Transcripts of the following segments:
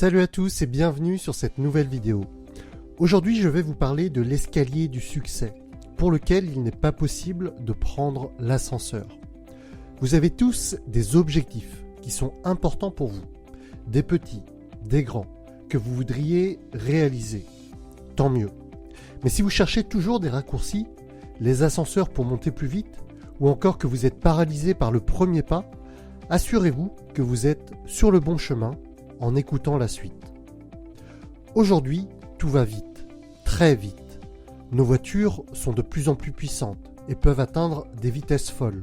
Salut à tous et bienvenue sur cette nouvelle vidéo. Aujourd'hui, je vais vous parler de l'escalier du succès, pour lequel il n'est pas possible de prendre l'ascenseur. Vous avez tous des objectifs qui sont importants pour vous, des petits, des grands, que vous voudriez réaliser. Tant mieux. Mais si vous cherchez toujours des raccourcis, les ascenseurs pour monter plus vite, ou encore que vous êtes paralysé par le premier pas, assurez-vous que vous êtes sur le bon chemin en écoutant la suite. Aujourd'hui, tout va vite, très vite. Nos voitures sont de plus en plus puissantes et peuvent atteindre des vitesses folles.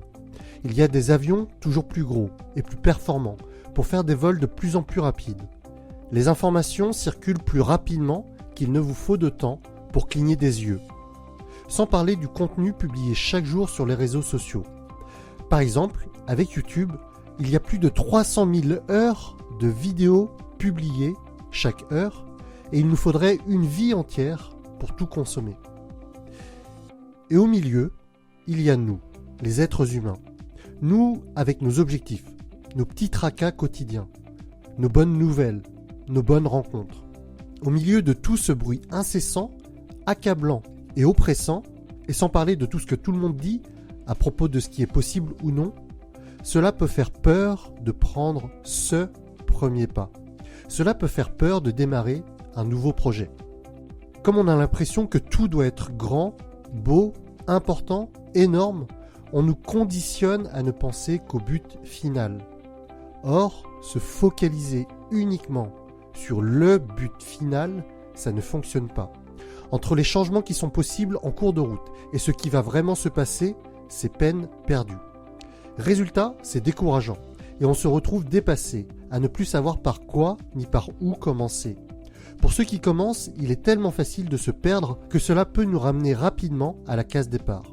Il y a des avions toujours plus gros et plus performants pour faire des vols de plus en plus rapides. Les informations circulent plus rapidement qu'il ne vous faut de temps pour cligner des yeux. Sans parler du contenu publié chaque jour sur les réseaux sociaux. Par exemple, avec YouTube, il y a plus de 300 000 heures de vidéos publiées chaque heure et il nous faudrait une vie entière pour tout consommer. Et au milieu, il y a nous, les êtres humains. Nous avec nos objectifs, nos petits tracas quotidiens, nos bonnes nouvelles, nos bonnes rencontres. Au milieu de tout ce bruit incessant, accablant et oppressant, et sans parler de tout ce que tout le monde dit à propos de ce qui est possible ou non, cela peut faire peur de prendre ce premier pas. Cela peut faire peur de démarrer un nouveau projet. Comme on a l'impression que tout doit être grand, beau, important, énorme, on nous conditionne à ne penser qu'au but final. Or, se focaliser uniquement sur le but final, ça ne fonctionne pas. Entre les changements qui sont possibles en cours de route et ce qui va vraiment se passer, c'est peine perdue. Résultat, c'est décourageant et on se retrouve dépassé, à ne plus savoir par quoi ni par où commencer. Pour ceux qui commencent, il est tellement facile de se perdre que cela peut nous ramener rapidement à la case départ.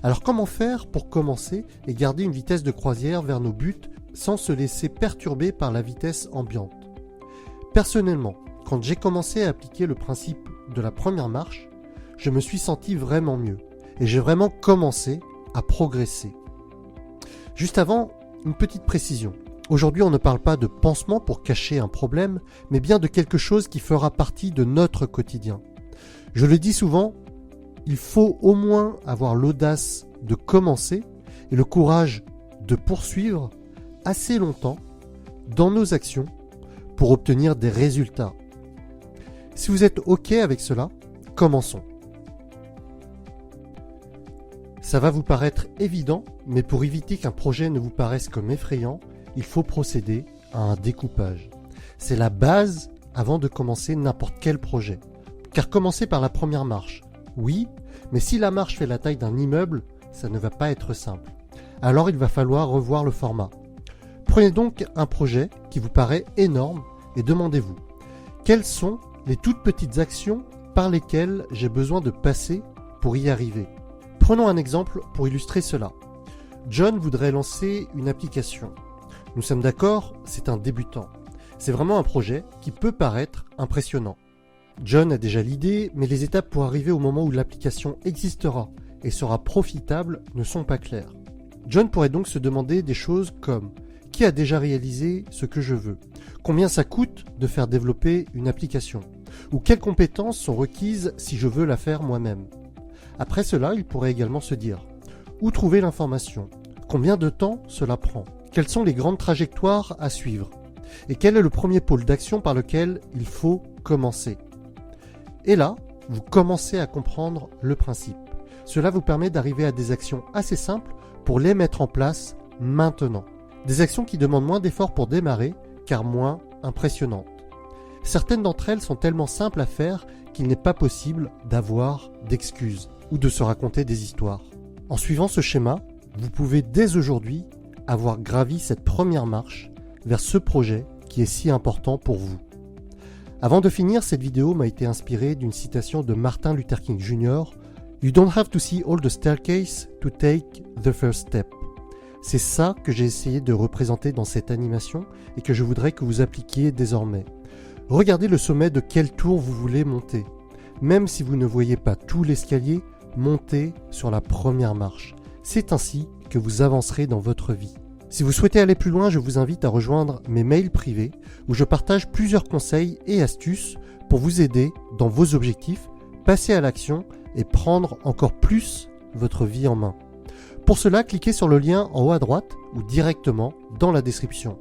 Alors comment faire pour commencer et garder une vitesse de croisière vers nos buts sans se laisser perturber par la vitesse ambiante? Personnellement, quand j'ai commencé à appliquer le principe de la première marche, je me suis senti vraiment mieux et j'ai vraiment commencé à progresser. Juste avant, une petite précision. Aujourd'hui, on ne parle pas de pansement pour cacher un problème, mais bien de quelque chose qui fera partie de notre quotidien. Je le dis souvent, il faut au moins avoir l'audace de commencer et le courage de poursuivre assez longtemps dans nos actions pour obtenir des résultats. Si vous êtes OK avec cela, commençons. Ça va vous paraître évident, mais pour éviter qu'un projet ne vous paraisse comme effrayant, il faut procéder à un découpage. C'est la base avant de commencer n'importe quel projet. Car commencer par la première marche, oui, mais si la marche fait la taille d'un immeuble, ça ne va pas être simple. Alors il va falloir revoir le format. Prenez donc un projet qui vous paraît énorme et demandez-vous, quelles sont les toutes petites actions par lesquelles j'ai besoin de passer pour y arriver? Prenons un exemple pour illustrer cela. John voudrait lancer une application. Nous sommes d'accord, c'est un débutant. C'est vraiment un projet qui peut paraître impressionnant. John a déjà l'idée, mais les étapes pour arriver au moment où l'application existera et sera profitable ne sont pas claires. John pourrait donc se demander des choses comme « Qui a déjà réalisé ce que je veux ? Combien ça coûte de faire développer une application ? Ou quelles compétences sont requises si je veux la faire moi-même ?» Après cela, il pourrait également se dire « Où trouver l'information ? Combien de temps cela prend ? Quelles sont les grandes trajectoires à suivre ? Et quel est le premier pôle d'action par lequel il faut commencer ?» Et là, vous commencez à comprendre le principe. Cela vous permet d'arriver à des actions assez simples pour les mettre en place maintenant. Des actions qui demandent moins d'efforts pour démarrer, car moins impressionnantes. Certaines d'entre elles sont tellement simples à faire qu'il n'est pas possible d'avoir d'excuses ou de se raconter des histoires. En suivant ce schéma, vous pouvez dès aujourd'hui avoir gravi cette première marche vers ce projet qui est si important pour vous. Avant de finir, cette vidéo m'a été inspirée d'une citation de Martin Luther King Jr. « You don't have to see all the staircase to take the first step ». C'est ça que j'ai essayé de représenter dans cette animation et que je voudrais que vous appliquiez désormais. Regardez le sommet de quelle tour vous voulez monter. Même si vous ne voyez pas tout l'escalier, montez sur la première marche. C'est ainsi que vous avancerez dans votre vie. Si vous souhaitez aller plus loin, je vous invite à rejoindre mes mails privés où je partage plusieurs conseils et astuces pour vous aider dans vos objectifs, passer à l'action et prendre encore plus votre vie en main. Pour cela, cliquez sur le lien en haut à droite ou directement dans la description.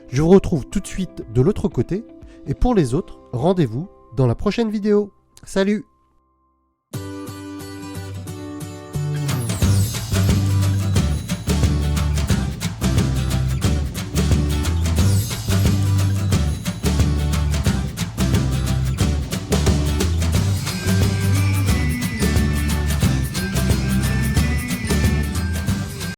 Je vous retrouve tout de suite de l'autre côté et pour les autres, rendez-vous dans la prochaine vidéo. Salut!